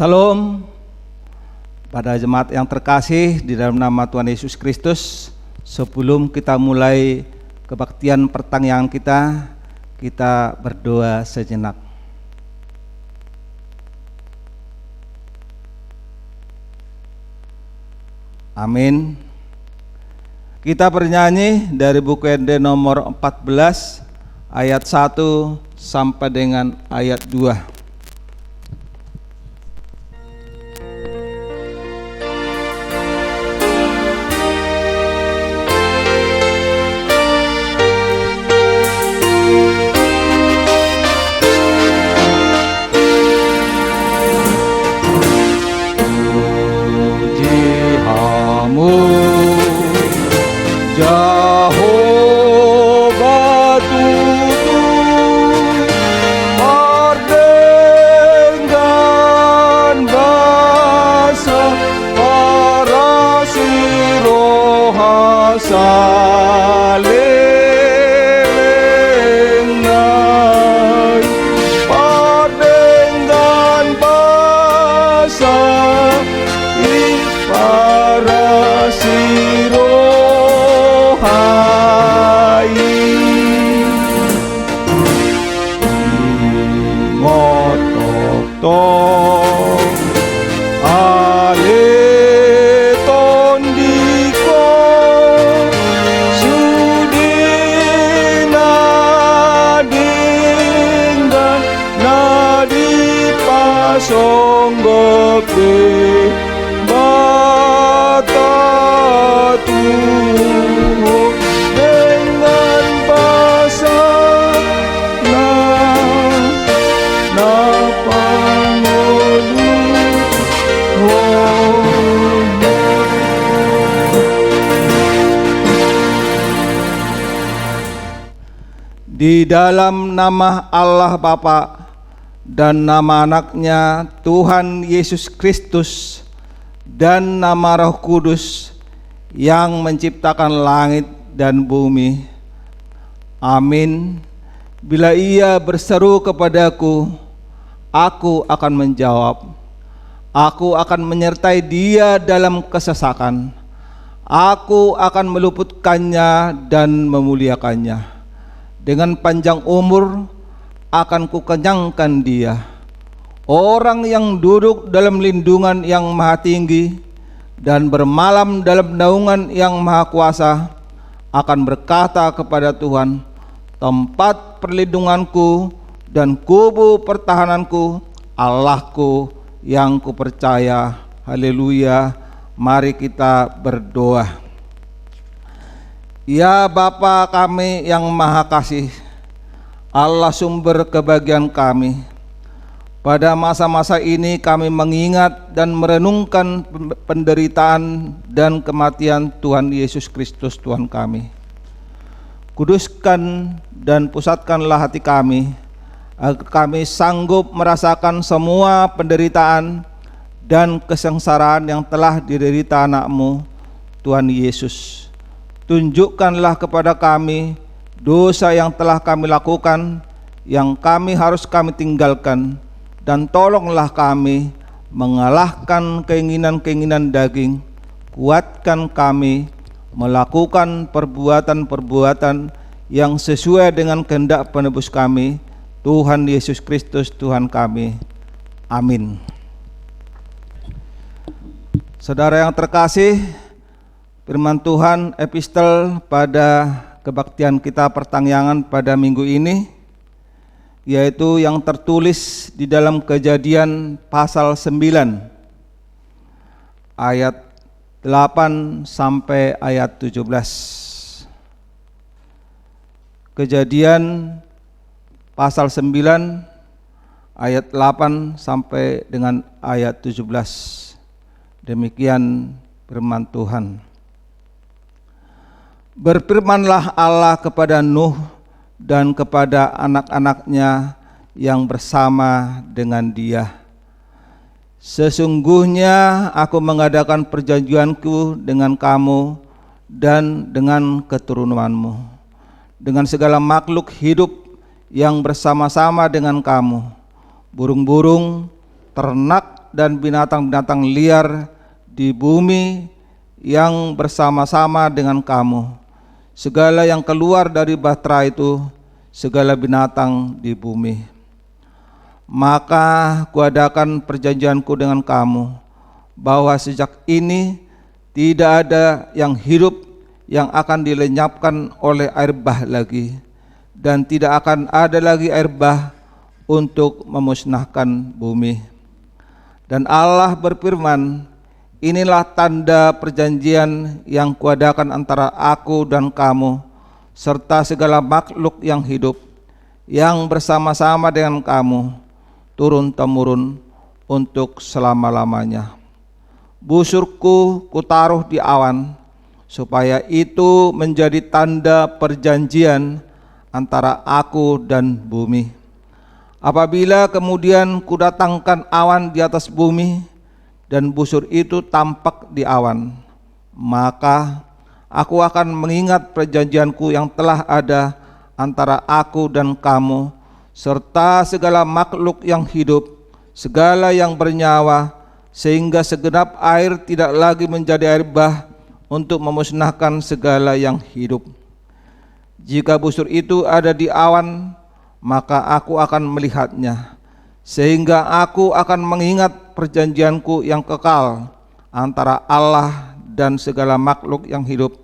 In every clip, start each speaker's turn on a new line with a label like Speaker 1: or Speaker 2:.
Speaker 1: Salam pada jemaat yang terkasih di dalam nama Tuhan Yesus Kristus. Sebelum kita mulai kebaktian pertanyaan kita berdoa sejenak. Amin. Kita bernyanyi dari buku ND nomor 14 ayat 1 sampai dengan ayat 2. Di dalam nama Allah Bapa dan nama anaknya Tuhan Yesus Kristus dan nama Roh Kudus yang menciptakan langit dan bumi. Amin. Bila ia berseru kepadaku, aku akan menjawab. Aku akan menyertai dia dalam kesesakan. Aku akan meluputkannya dan memuliakannya. Dengan panjang umur akan kukenyangkan dia. Orang yang duduk dalam lindungan yang maha tinggi dan bermalam dalam naungan yang maha kuasa akan berkata kepada Tuhan, tempat perlindunganku dan kubu pertahananku, Allahku yang kupercaya. Haleluya. Mari kita berdoa. Ya Bapa kami yang maha kasih, Allah sumber kebahagiaan kami, pada masa-masa ini kami mengingat dan merenungkan penderitaan dan kematian Tuhan Yesus Kristus Tuhan kami. Kuduskan dan pusatkanlah hati kami, agar kami sanggup merasakan semua penderitaan dan kesengsaraan yang telah diderita anak-Mu Tuhan Yesus. Tunjukkanlah kepada kami dosa yang telah kami lakukan, yang harus kami tinggalkan, dan tolonglah kami mengalahkan keinginan-keinginan daging. Kuatkan kami melakukan perbuatan-perbuatan yang sesuai dengan kehendak penebus kami, Tuhan Yesus Kristus Tuhan kami. Amin. Saudara yang terkasih, firman Tuhan epistel pada kebaktian kita pertangyangan pada minggu ini, yaitu yang tertulis di dalam Kejadian pasal 9 ayat 8 sampai ayat 17. Kejadian pasal 9 ayat 8 sampai dengan ayat 17. Demikian firman Tuhan. Berfirmanlah Allah kepada Nuh dan kepada anak-anaknya yang bersama dengan dia. Sesungguhnya aku mengadakan perjanjianku dengan kamu dan dengan keturunanmu, dengan segala makhluk hidup yang bersama-sama dengan kamu, burung-burung, ternak, dan binatang-binatang liar di bumi yang bersama-sama dengan kamu, segala yang keluar dari bahtera itu, segala binatang di bumi. Maka kuadakan perjanjianku dengan kamu, bahwa sejak ini tidak ada yang hidup yang akan dilenyapkan oleh air bah lagi, dan tidak akan ada lagi air bah untuk memusnahkan bumi. Dan Allah berfirman, inilah tanda perjanjian yang kuadakan antara aku dan kamu, serta segala makhluk yang hidup, yang bersama-sama dengan kamu, turun-temurun untuk selama-lamanya. Busurku kutaruh di awan, supaya itu menjadi tanda perjanjian antara aku dan bumi. Apabila kemudian kudatangkan awan di atas bumi, dan busur itu tampak di awan, maka aku akan mengingat perjanjianku yang telah ada antara aku dan kamu, serta segala makhluk yang hidup, segala yang bernyawa, sehingga segenap air tidak lagi menjadi air bah untuk memusnahkan segala yang hidup. Jika busur itu ada di awan, maka aku akan melihatnya, sehingga aku akan mengingat perjanjianku yang kekal antara Allah dan segala makhluk yang hidup,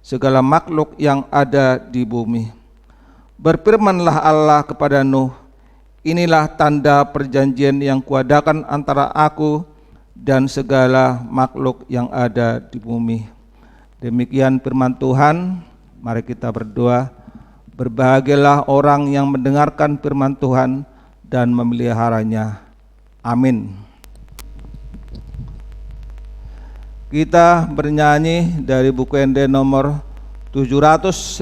Speaker 1: segala makhluk yang ada di bumi. Berfirmanlah Allah kepada Nuh, inilah tanda perjanjian yang kuadakan antara aku dan segala makhluk yang ada di bumi. Demikian firman Tuhan. Mari kita berdoa. Berbahagialah orang yang mendengarkan firman Tuhan dan memeliharanya. Amin. Kita bernyanyi dari buku ND nomor 755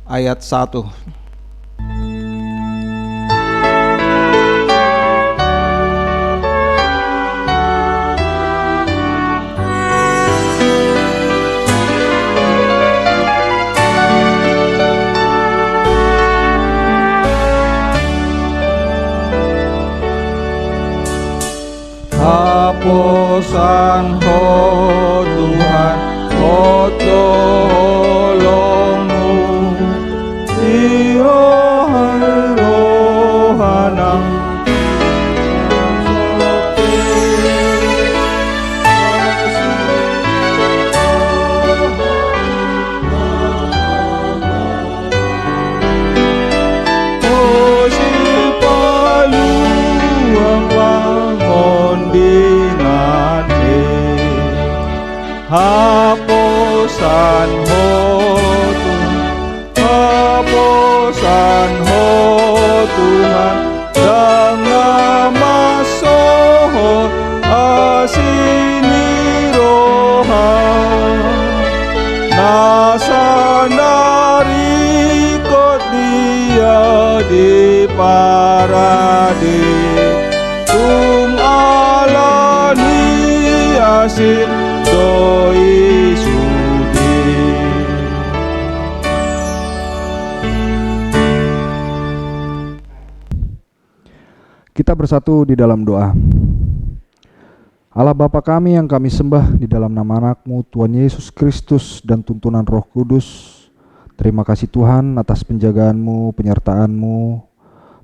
Speaker 1: ayat 1. Hapusan ho Tuhan, ho tolongmu, Tirohai rohanang hapusan ho Tuhan, dengan masoho asini rohan, nasanari kot dia di parade, tum alani asin doi sudi.
Speaker 2: Kita bersatu di dalam doa. Allah Bapa kami yang kami sembah di dalam nama anak-Mu Tuhan Yesus Kristus dan tuntunan Roh Kudus, terima kasih Tuhan atas penjagaan-Mu, penyertaan-Mu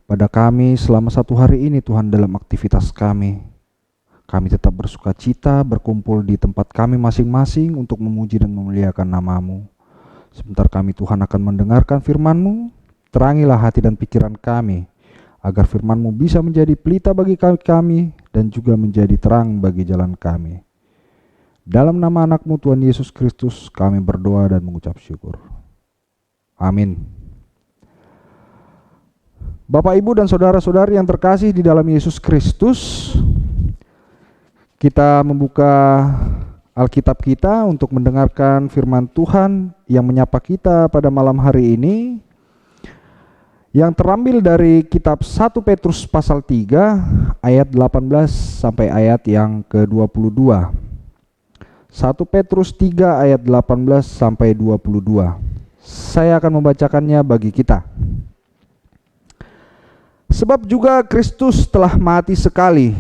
Speaker 2: pada kami selama satu hari ini Tuhan dalam aktivitas kami. Kami tetap bersuka cita berkumpul di tempat kami masing-masing untuk memuji dan memuliakan nama-Mu. Sebentar kami Tuhan akan mendengarkan firman-Mu, terangilah hati dan pikiran kami, agar firman-Mu bisa menjadi pelita bagi kami dan juga menjadi terang bagi jalan kami. Dalam nama anak-Mu Tuhan Yesus Kristus kami berdoa dan mengucap syukur. Amin. Bapak, Ibu, dan saudara-saudari yang terkasih di dalam Yesus Kristus, kita membuka Alkitab kita untuk mendengarkan firman Tuhan yang menyapa kita pada malam hari ini, yang terambil dari kitab 1 Petrus pasal 3 ayat 18 sampai ayat yang ke-22. 1 Petrus 3 ayat 18 sampai 22. Saya akan membacakannya bagi kita. Sebab juga Kristus telah mati sekali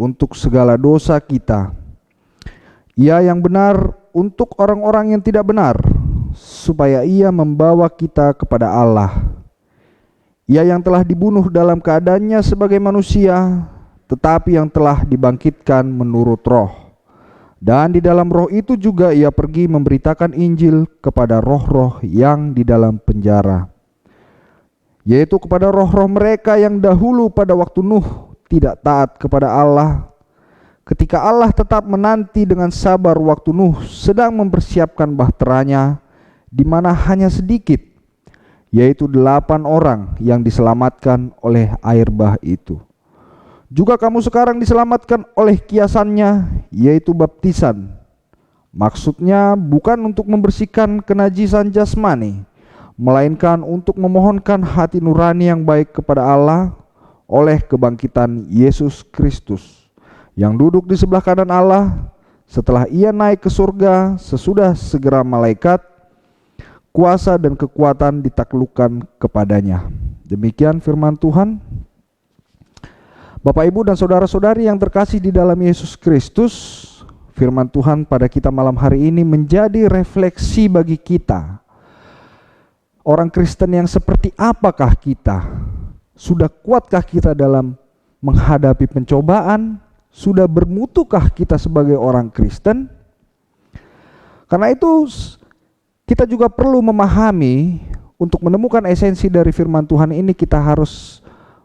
Speaker 2: untuk segala dosa kita. Ia yang benar untuk orang-orang yang tidak benar, supaya Ia membawa kita kepada Allah. Ia yang telah dibunuh dalam keadaannya sebagai manusia, tetapi yang telah dibangkitkan menurut Roh. Dan di dalam Roh itu juga Ia pergi memberitakan Injil kepada roh-roh yang di dalam penjara, yaitu kepada roh-roh mereka yang dahulu pada waktu Nuh tidak taat kepada Allah, ketika Allah tetap menanti dengan sabar waktu Nuh sedang mempersiapkan bahteranya, di mana hanya sedikit, yaitu 8 orang yang diselamatkan oleh air bah itu. Juga kamu sekarang diselamatkan oleh kiasannya, yaitu baptisan. Maksudnya bukan untuk membersihkan kenajisan jasmani, melainkan untuk memohonkan hati nurani yang baik kepada Allah oleh kebangkitan Yesus Kristus, yang duduk di sebelah kanan Allah setelah Ia naik ke surga sesudah segera malaikat, kuasa dan kekuatan ditaklukkan kepadanya. Demikian firman Tuhan. Bapak, Ibu, dan saudara-saudari yang terkasih di dalam Yesus Kristus, firman Tuhan pada kita malam hari ini menjadi refleksi bagi kita. Orang Kristen yang seperti apakah kita? Sudah kuatkah kita dalam menghadapi pencobaan? Sudah bermutukah kita sebagai orang Kristen? Karena itu kita juga perlu memahami, untuk menemukan esensi dari firman Tuhan ini kita harus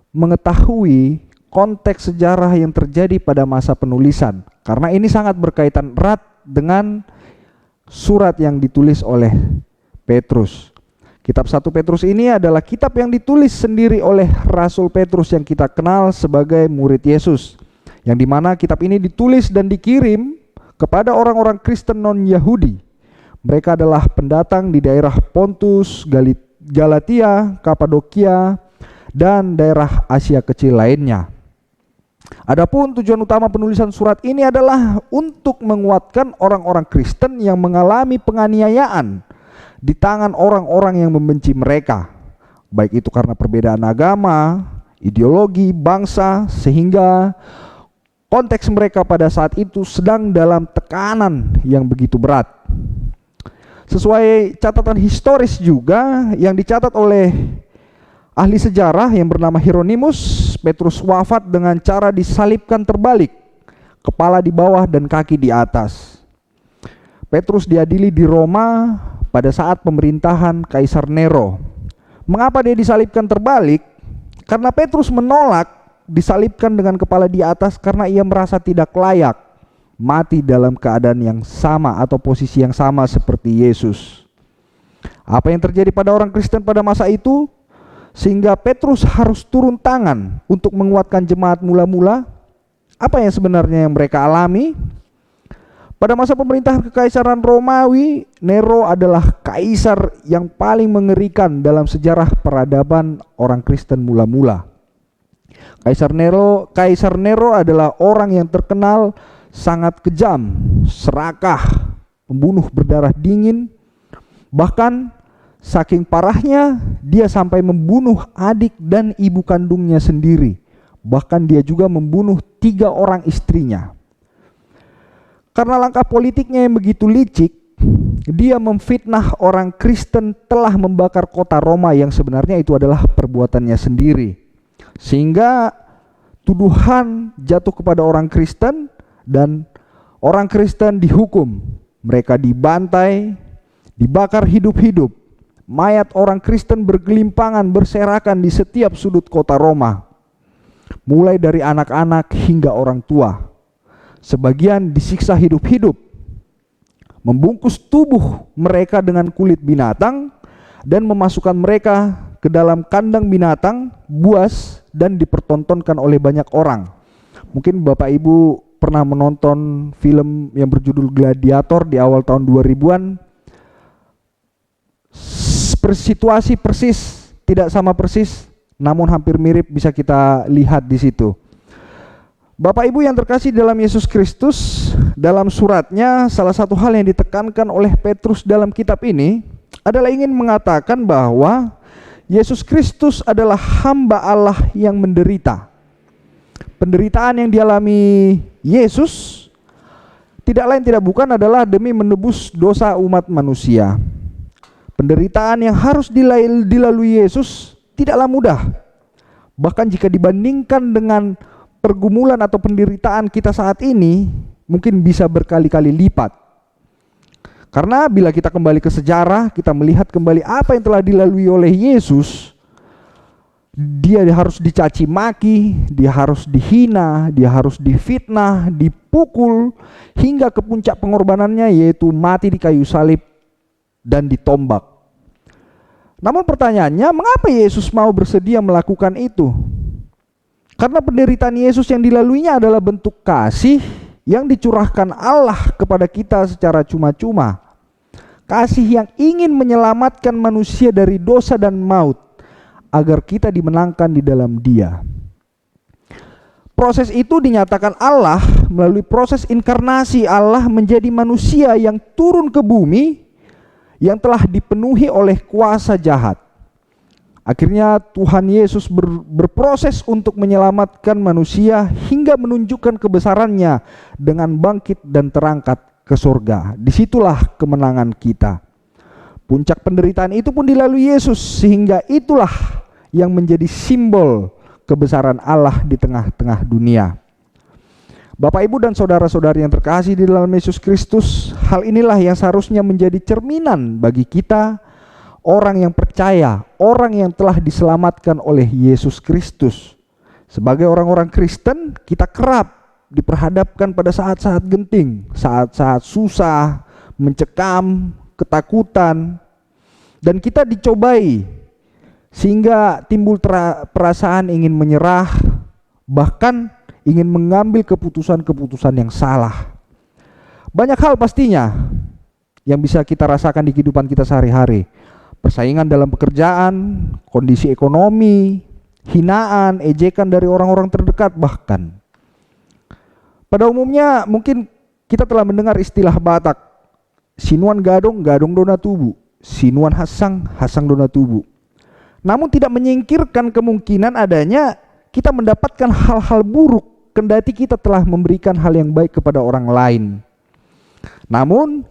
Speaker 2: mengetahui konteks sejarah yang terjadi pada masa penulisan. Karena ini sangat berkaitan erat dengan surat yang ditulis oleh Petrus. Kitab 1 Petrus ini adalah kitab yang ditulis sendiri oleh Rasul Petrus yang kita kenal sebagai murid Yesus, yang dimana kitab ini ditulis dan dikirim kepada orang-orang Kristen non-Yahudi. Mereka adalah pendatang di daerah Pontus, Galatia, Kapadokia, dan daerah Asia kecil lainnya. Adapun tujuan utama penulisan surat ini adalah untuk menguatkan orang-orang Kristen yang mengalami penganiayaan di tangan orang-orang yang membenci mereka, baik itu karena perbedaan agama, ideologi, bangsa, sehingga konteks mereka pada saat itu sedang dalam tekanan yang begitu berat. Sesuai catatan historis juga yang dicatat oleh ahli sejarah yang bernama Hieronymus, Petrus wafat dengan cara disalibkan terbalik, kepala di bawah dan kaki di atas. Petrus diadili di Roma pada saat pemerintahan Kaisar Nero. Mengapa dia disalibkan terbalik? Karena Petrus menolak disalibkan dengan kepala di atas karena ia merasa tidak layak mati dalam keadaan yang sama atau posisi yang sama seperti Yesus. Apa yang terjadi pada orang Kristen pada masa itu sehingga Petrus harus turun tangan untuk menguatkan jemaat mula-mula? Apa yang sebenarnya yang mereka alami? Pada masa pemerintahan Kekaisaran Romawi, Nero adalah kaisar yang paling mengerikan dalam sejarah peradaban orang Kristen mula-mula. Kaisar Nero adalah orang yang terkenal sangat kejam, serakah, pembunuh berdarah dingin. Bahkan saking parahnya dia sampai membunuh adik dan ibu kandungnya sendiri. Bahkan dia juga membunuh 3 orang istrinya. Karena langkah politiknya yang begitu licik, dia memfitnah orang Kristen telah membakar kota Roma yang sebenarnya itu adalah perbuatannya sendiri. Sehingga tuduhan jatuh kepada orang Kristen dan orang Kristen dihukum. Mereka dibantai, dibakar hidup-hidup. Mayat orang Kristen bergelimpangan, berserakan di setiap sudut kota Roma. Mulai dari anak-anak hingga orang tua. Sebagian disiksa hidup-hidup, membungkus tubuh mereka dengan kulit binatang dan memasukkan mereka ke dalam kandang binatang buas dan dipertontonkan oleh banyak orang. Mungkin Bapak Ibu pernah menonton film yang berjudul Gladiator di awal tahun 2000-an. Situasi persis, tidak sama persis, namun hampir mirip bisa kita lihat di situ. Bapak Ibu yang terkasih dalam Yesus Kristus, dalam suratnya salah satu hal yang ditekankan oleh Petrus dalam kitab ini adalah ingin mengatakan bahwa Yesus Kristus adalah hamba Allah yang menderita. penderitaan yang dialami Yesus tidak lain tidak bukan adalah demi menebus dosa umat manusia. Penderitaan yang harus dilalui Yesus tidaklah mudah. Bahkan jika dibandingkan dengan pergumulan atau penderitaan kita saat ini, mungkin bisa berkali-kali lipat. Karena bila kita kembali ke sejarah, kita melihat kembali apa yang telah dilalui oleh Yesus. Dia harus dicaci maki, dia harus dihina, dia harus difitnah, dipukul, hingga ke puncak pengorbanannya, yaitu mati di kayu salib dan ditombak. Namun pertanyaannya, mengapa Yesus mau bersedia melakukan itu? Karena penderitaan Yesus yang dilaluinya adalah bentuk kasih yang dicurahkan Allah kepada kita secara cuma-cuma. Kasih yang ingin menyelamatkan manusia dari dosa dan maut, agar kita dimenangkan di dalam Dia. Proses itu dinyatakan Allah melalui proses inkarnasi Allah menjadi manusia yang turun ke bumi yang telah dipenuhi oleh kuasa jahat. Akhirnya Tuhan Yesus berproses untuk menyelamatkan manusia hingga menunjukkan kebesarannya dengan bangkit dan terangkat ke surga. Disitulah kemenangan kita. Puncak penderitaan itu pun dilalui Yesus, sehingga itulah yang menjadi simbol kebesaran Allah di tengah-tengah dunia. Bapak, Ibu, dan saudara-saudari yang terkasih di dalam Yesus Kristus, hal inilah yang seharusnya menjadi cerminan bagi kita, orang yang percaya, orang yang telah diselamatkan oleh Yesus Kristus. Sebagai orang-orang Kristen, kita kerap diperhadapkan pada saat-saat genting, saat-saat susah, mencekam, ketakutan, dan kita dicobai sehingga timbul perasaan ingin menyerah, bahkan ingin mengambil keputusan-keputusan yang salah. Banyak hal pastinya yang bisa kita rasakan di kehidupan kita sehari-hari. Persaingan dalam pekerjaan, kondisi ekonomi, hinaan, ejekan dari orang-orang terdekat bahkan. Pada umumnya mungkin kita telah mendengar istilah Batak, sinuan gadong, gadong dona tubuh, sinuan hasang, hasang dona tubuh. Namun tidak menyingkirkan kemungkinan adanya kita mendapatkan hal-hal buruk kendati kita telah memberikan hal yang baik kepada orang lain. Namun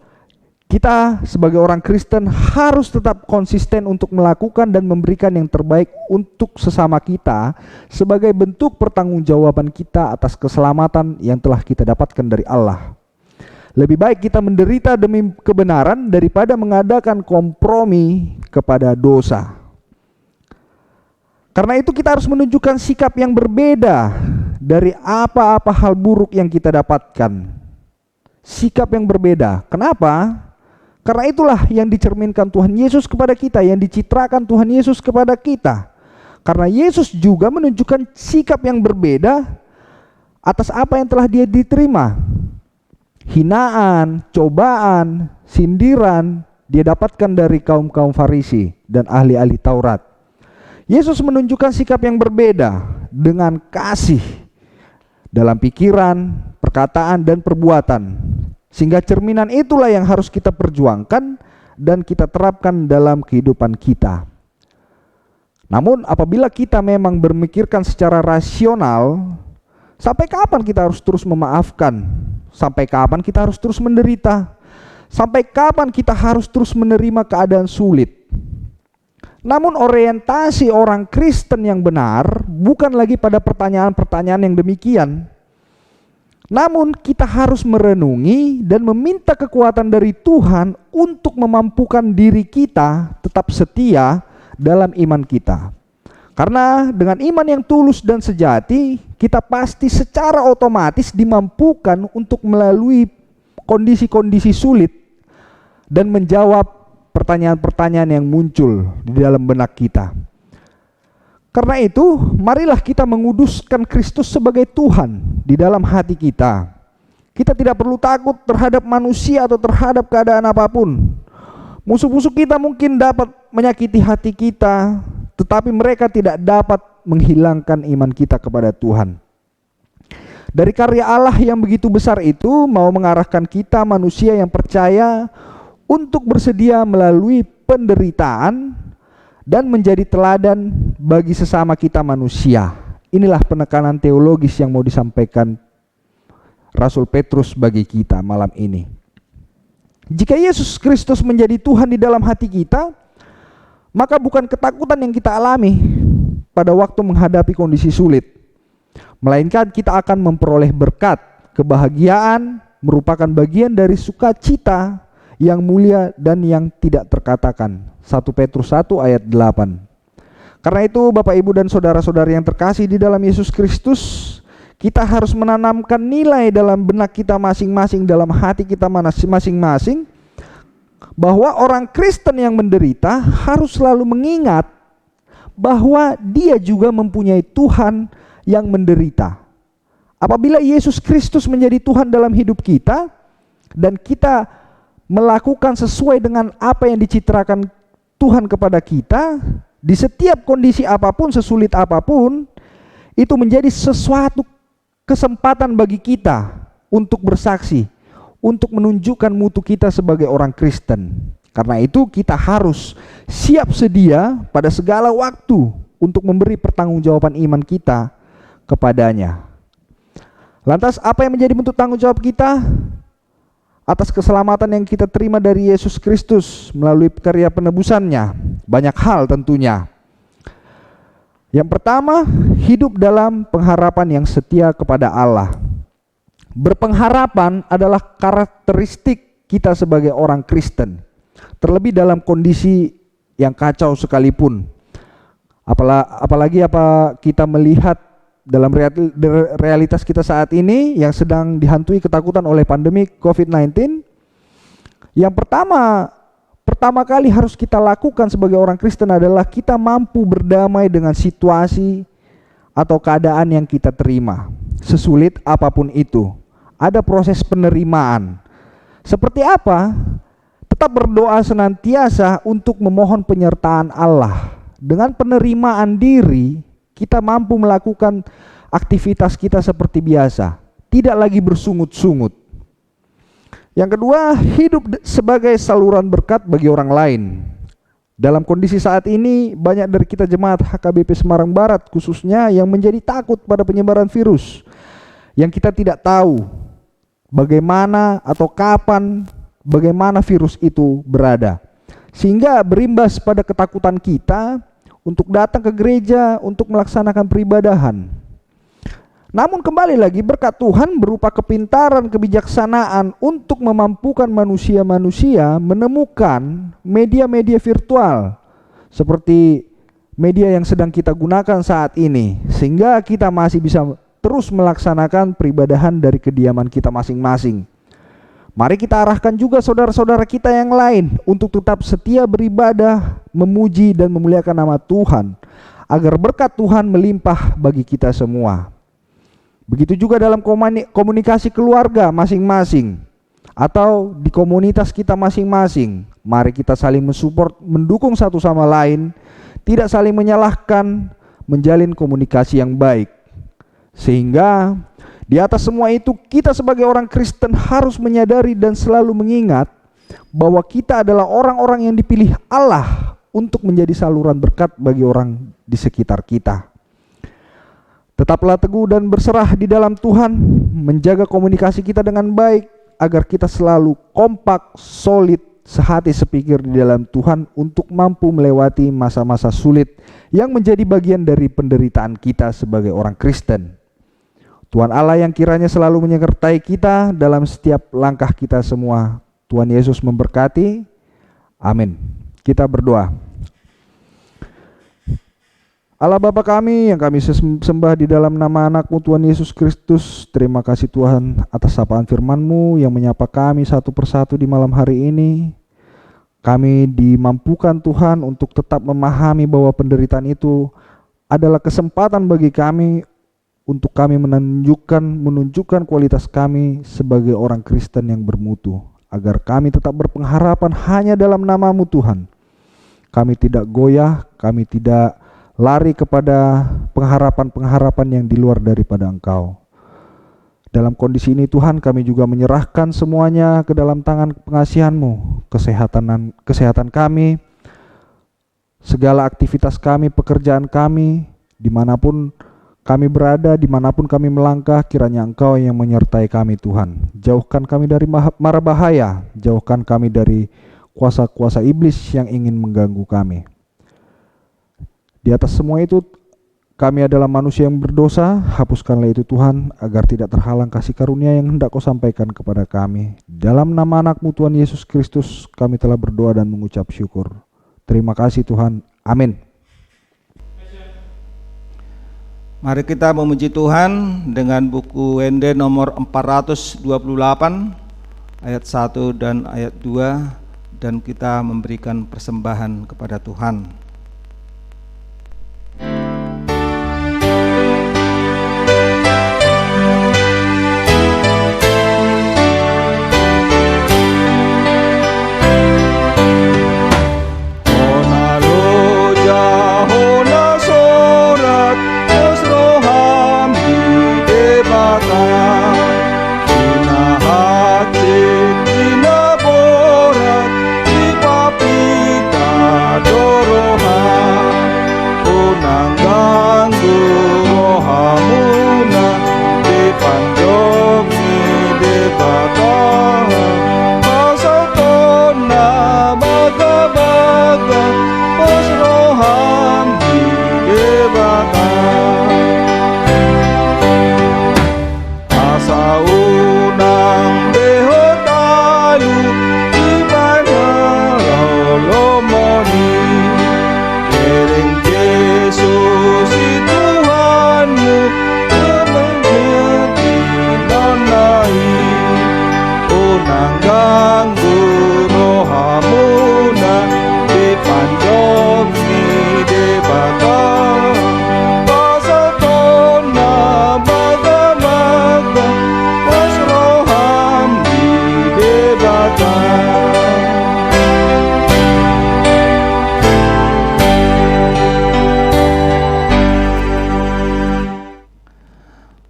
Speaker 2: kita sebagai orang Kristen harus tetap konsisten untuk melakukan dan memberikan yang terbaik untuk sesama kita sebagai bentuk pertanggungjawaban kita atas keselamatan yang telah kita dapatkan dari Allah. Lebih baik kita menderita demi kebenaran daripada mengadakan kompromi kepada dosa. Karena itu kita harus menunjukkan sikap yang berbeda dari apa-apa hal buruk yang kita dapatkan. Sikap yang berbeda. Kenapa? Karena itulah yang dicerminkan Tuhan Yesus kepada kita, yang dicitrakan Tuhan Yesus kepada kita. Karena Yesus juga menunjukkan sikap yang berbeda atas apa yang telah Dia diterima. Hinaan, cobaan, sindiran Dia dapatkan dari kaum-kaum Farisi dan ahli-ahli Taurat. Yesus menunjukkan sikap yang berbeda dengan kasih dalam pikiran, perkataan, dan perbuatan. Sehingga cerminan itulah yang harus kita perjuangkan dan kita terapkan dalam kehidupan kita. Namun apabila kita memang berpikirkan secara rasional, sampai kapan kita harus terus memaafkan? Sampai kapan kita harus terus menderita? Sampai kapan kita harus terus menerima keadaan sulit? Namun orientasi orang Kristen yang benar bukan lagi pada pertanyaan-pertanyaan yang demikian. Namun kita harus merenungi dan meminta kekuatan dari Tuhan untuk memampukan diri kita tetap setia dalam iman kita. Karena dengan iman yang tulus dan sejati, kita pasti secara otomatis dimampukan untuk melalui kondisi-kondisi sulit dan menjawab pertanyaan-pertanyaan yang muncul di dalam benak kita. Karena itu, marilah kita menguduskan Kristus sebagai Tuhan di dalam hati kita. Kita tidak perlu takut terhadap manusia atau terhadap keadaan apapun. Musuh-musuh kita mungkin dapat menyakiti hati kita, tetapi mereka tidak dapat menghilangkan iman kita kepada Tuhan. Dari karya Allah yang begitu besar itu mau mengarahkan kita manusia yang percaya untuk bersedia melalui penderitaan dan menjadi teladan bagi sesama kita manusia Inilah penekanan teologis yang mau disampaikan Rasul Petrus bagi kita malam ini. Jika Yesus Kristus menjadi Tuhan di dalam hati kita, maka bukan ketakutan yang kita alami pada waktu menghadapi kondisi sulit, melainkan kita akan memperoleh berkat, kebahagiaan, merupakan bagian dari sukacita yang mulia dan yang tidak terkatakan. 1 Petrus 1 ayat 8. Karena itu Bapak Ibu dan saudara-saudari yang terkasih di dalam Yesus Kristus, kita harus menanamkan nilai dalam benak kita masing-masing, dalam hati kita masing-masing, bahwa orang Kristen yang menderita harus selalu mengingat bahwa dia juga mempunyai Tuhan yang menderita. Apabila Yesus Kristus menjadi Tuhan dalam hidup kita dan kita melakukan sesuai dengan apa yang dicitrakan Tuhan kepada kita, di setiap kondisi apapun, sesulit apapun, itu menjadi sesuatu kesempatan bagi kita untuk bersaksi, untuk menunjukkan mutu kita sebagai orang Kristen. Karena itu kita harus siap sedia pada segala waktu untuk memberi pertanggungjawaban iman kita kepadanya. Lantas apa yang menjadi bentuk tanggung jawab kita atas keselamatan yang kita terima dari Yesus Kristus melalui karya penebusannya? Banyak hal tentunya. Yang pertama, hidup dalam pengharapan yang setia kepada Allah. Berpengharapan adalah karakteristik kita sebagai orang Kristen, terlebih dalam kondisi yang kacau sekalipun. Apalagi kita melihat dalam realitas kita saat ini yang sedang dihantui ketakutan oleh pandemi COVID-19, yang pertama kali harus kita lakukan sebagai orang Kristen adalah kita mampu berdamai dengan situasi atau keadaan yang kita terima, sesulit apapun itu. Ada proses penerimaan. Seperti apa? Tetap berdoa senantiasa untuk memohon penyertaan Allah. Dengan penerimaan diri, kita mampu melakukan aktivitas kita seperti biasa, tidak lagi bersungut-sungut. Yang kedua, hidup sebagai saluran berkat bagi orang lain. Dalam kondisi saat ini, banyak dari kita jemaat HKBP Semarang Barat khususnya yang menjadi takut pada penyebaran virus, yang kita tidak tahu bagaimana atau kapan, bagaimana virus itu berada, sehingga berimbas pada ketakutan kita untuk datang ke gereja untuk melaksanakan peribadahan. Namun kembali lagi, berkat Tuhan berupa kepintaran, kebijaksanaan untuk memampukan manusia-manusia menemukan media-media virtual seperti media yang sedang kita gunakan saat ini, sehingga kita masih bisa terus melaksanakan peribadahan dari kediaman kita masing-masing. Mari kita arahkan juga saudara-saudara kita yang lain untuk tetap setia beribadah, memuji dan memuliakan nama Tuhan, agar berkat Tuhan melimpah bagi kita semua. Begitu juga dalam komunikasi keluarga masing-masing atau di komunitas kita masing-masing. Mari kita saling mensupport, mendukung satu sama lain, tidak saling menyalahkan, menjalin komunikasi yang baik. Sehingga di atas semua itu, kita sebagai orang Kristen harus menyadari dan selalu mengingat bahwa kita adalah orang-orang yang dipilih Allah untuk menjadi saluran berkat bagi orang di sekitar kita. Tetaplah teguh dan berserah di dalam Tuhan, menjaga komunikasi kita dengan baik agar kita selalu kompak, solid, sehati sepikir di dalam Tuhan untuk mampu melewati masa-masa sulit yang menjadi bagian dari penderitaan kita sebagai orang Kristen. Tuhan Allah yang kiranya selalu menyertai kita dalam setiap langkah kita semua. Tuhan Yesus memberkati. Amin. Kita berdoa. Allah Bapa kami yang kami sembah di dalam nama anak-Mu Tuhan Yesus Kristus, terima kasih Tuhan atas sapaan firman-Mu yang menyapa kami satu persatu di malam hari ini. Kami dimampukan Tuhan untuk tetap memahami bahwa penderitaan itu adalah kesempatan bagi kami untuk kami menunjukkan kualitas kami sebagai orang Kristen yang bermutu, agar kami tetap berpengharapan hanya dalam nama-Mu Tuhan. Kami tidak goyah, kami tidak lari kepada pengharapan-pengharapan yang di luar daripada Engkau. Dalam kondisi ini Tuhan, kami juga menyerahkan semuanya ke dalam tangan pengasihan-Mu, kesehatan kami, segala aktivitas kami, pekerjaan kami, dimanapun Kami berada dimanapun kami melangkah, kiranya Engkau yang menyertai kami Tuhan. Jauhkan kami dari mara bahaya, jauhkan kami dari kuasa-kuasa iblis yang ingin mengganggu kami. Di atas semua itu, kami adalah manusia yang berdosa, hapuskanlah itu Tuhan, agar tidak terhalang kasih karunia yang hendak Kau sampaikan kepada kami. Dalam nama anak-Mu Tuhan Yesus Kristus, kami telah berdoa dan mengucap syukur. Terima kasih Tuhan. Amin.
Speaker 1: Mari kita memuji Tuhan dengan buku WND nomor 428 ayat 1 dan ayat 2, dan kita memberikan persembahan kepada Tuhan.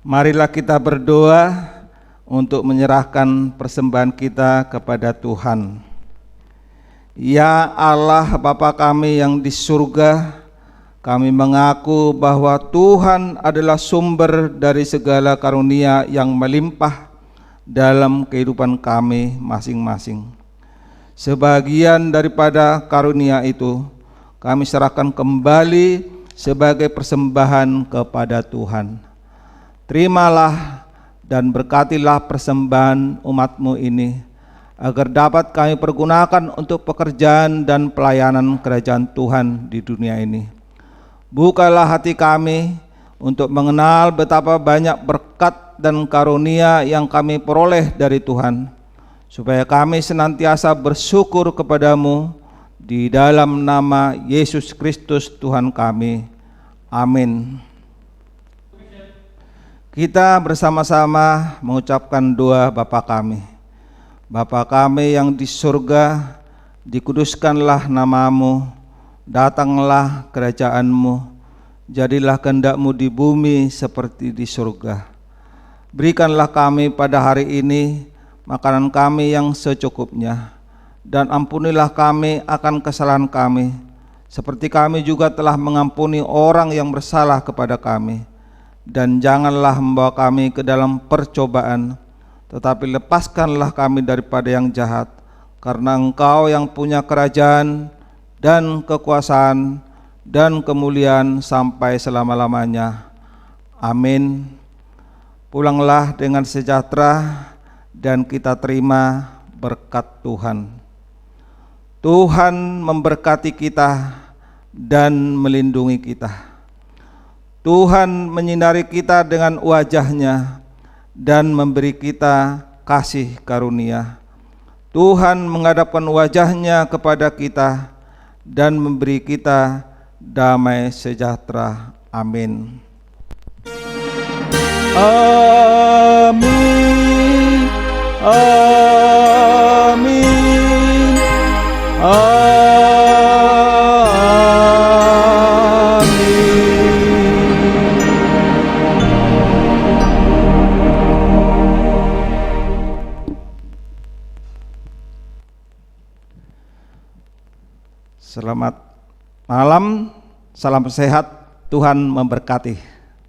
Speaker 1: Marilah kita berdoa untuk menyerahkan persembahan kita kepada Tuhan. Ya Allah Bapa kami yang di surga, kami mengaku bahwa Tuhan adalah sumber dari segala karunia yang melimpah dalam kehidupan kami masing-masing. Sebagian daripada karunia itu kami serahkan kembali sebagai persembahan kepada Tuhan. Terimalah dan berkatilah persembahan umat-Mu ini, agar dapat kami pergunakan untuk pekerjaan dan pelayanan kerajaan Tuhan di dunia ini. Bukalah hati kami untuk mengenal betapa banyak berkat dan karunia yang kami peroleh dari Tuhan, supaya kami senantiasa bersyukur kepadamu di dalam nama Yesus Kristus Tuhan kami. Amin. Kita bersama-sama mengucapkan doa Bapa kami. Bapa kami yang di surga, dikuduskanlah nama-Mu, datanglah kerajaan-Mu, jadilah kehendak-Mu di bumi seperti di surga. Berikanlah kami pada hari ini makanan kami yang secukupnya, dan ampunilah kami akan kesalahan kami, seperti kami juga telah mengampuni orang yang bersalah kepada kami. Dan janganlah membawa kami ke dalam percobaan, tetapi lepaskanlah kami daripada yang jahat, karena Engkau yang punya kerajaan dan kekuasaan dan kemuliaan sampai selama-lamanya. Amin. Pulanglah dengan sejahtera dan kita terima berkat Tuhan. Tuhan memberkati kita dan melindungi kita. Tuhan menyinari kita dengan wajah-Nya dan memberi kita kasih karunia. Tuhan menghadapkan wajah-Nya kepada kita dan memberi kita damai sejahtera. Amin. Amin. Amin. Amin. Selamat malam, salam sehat, Tuhan memberkati.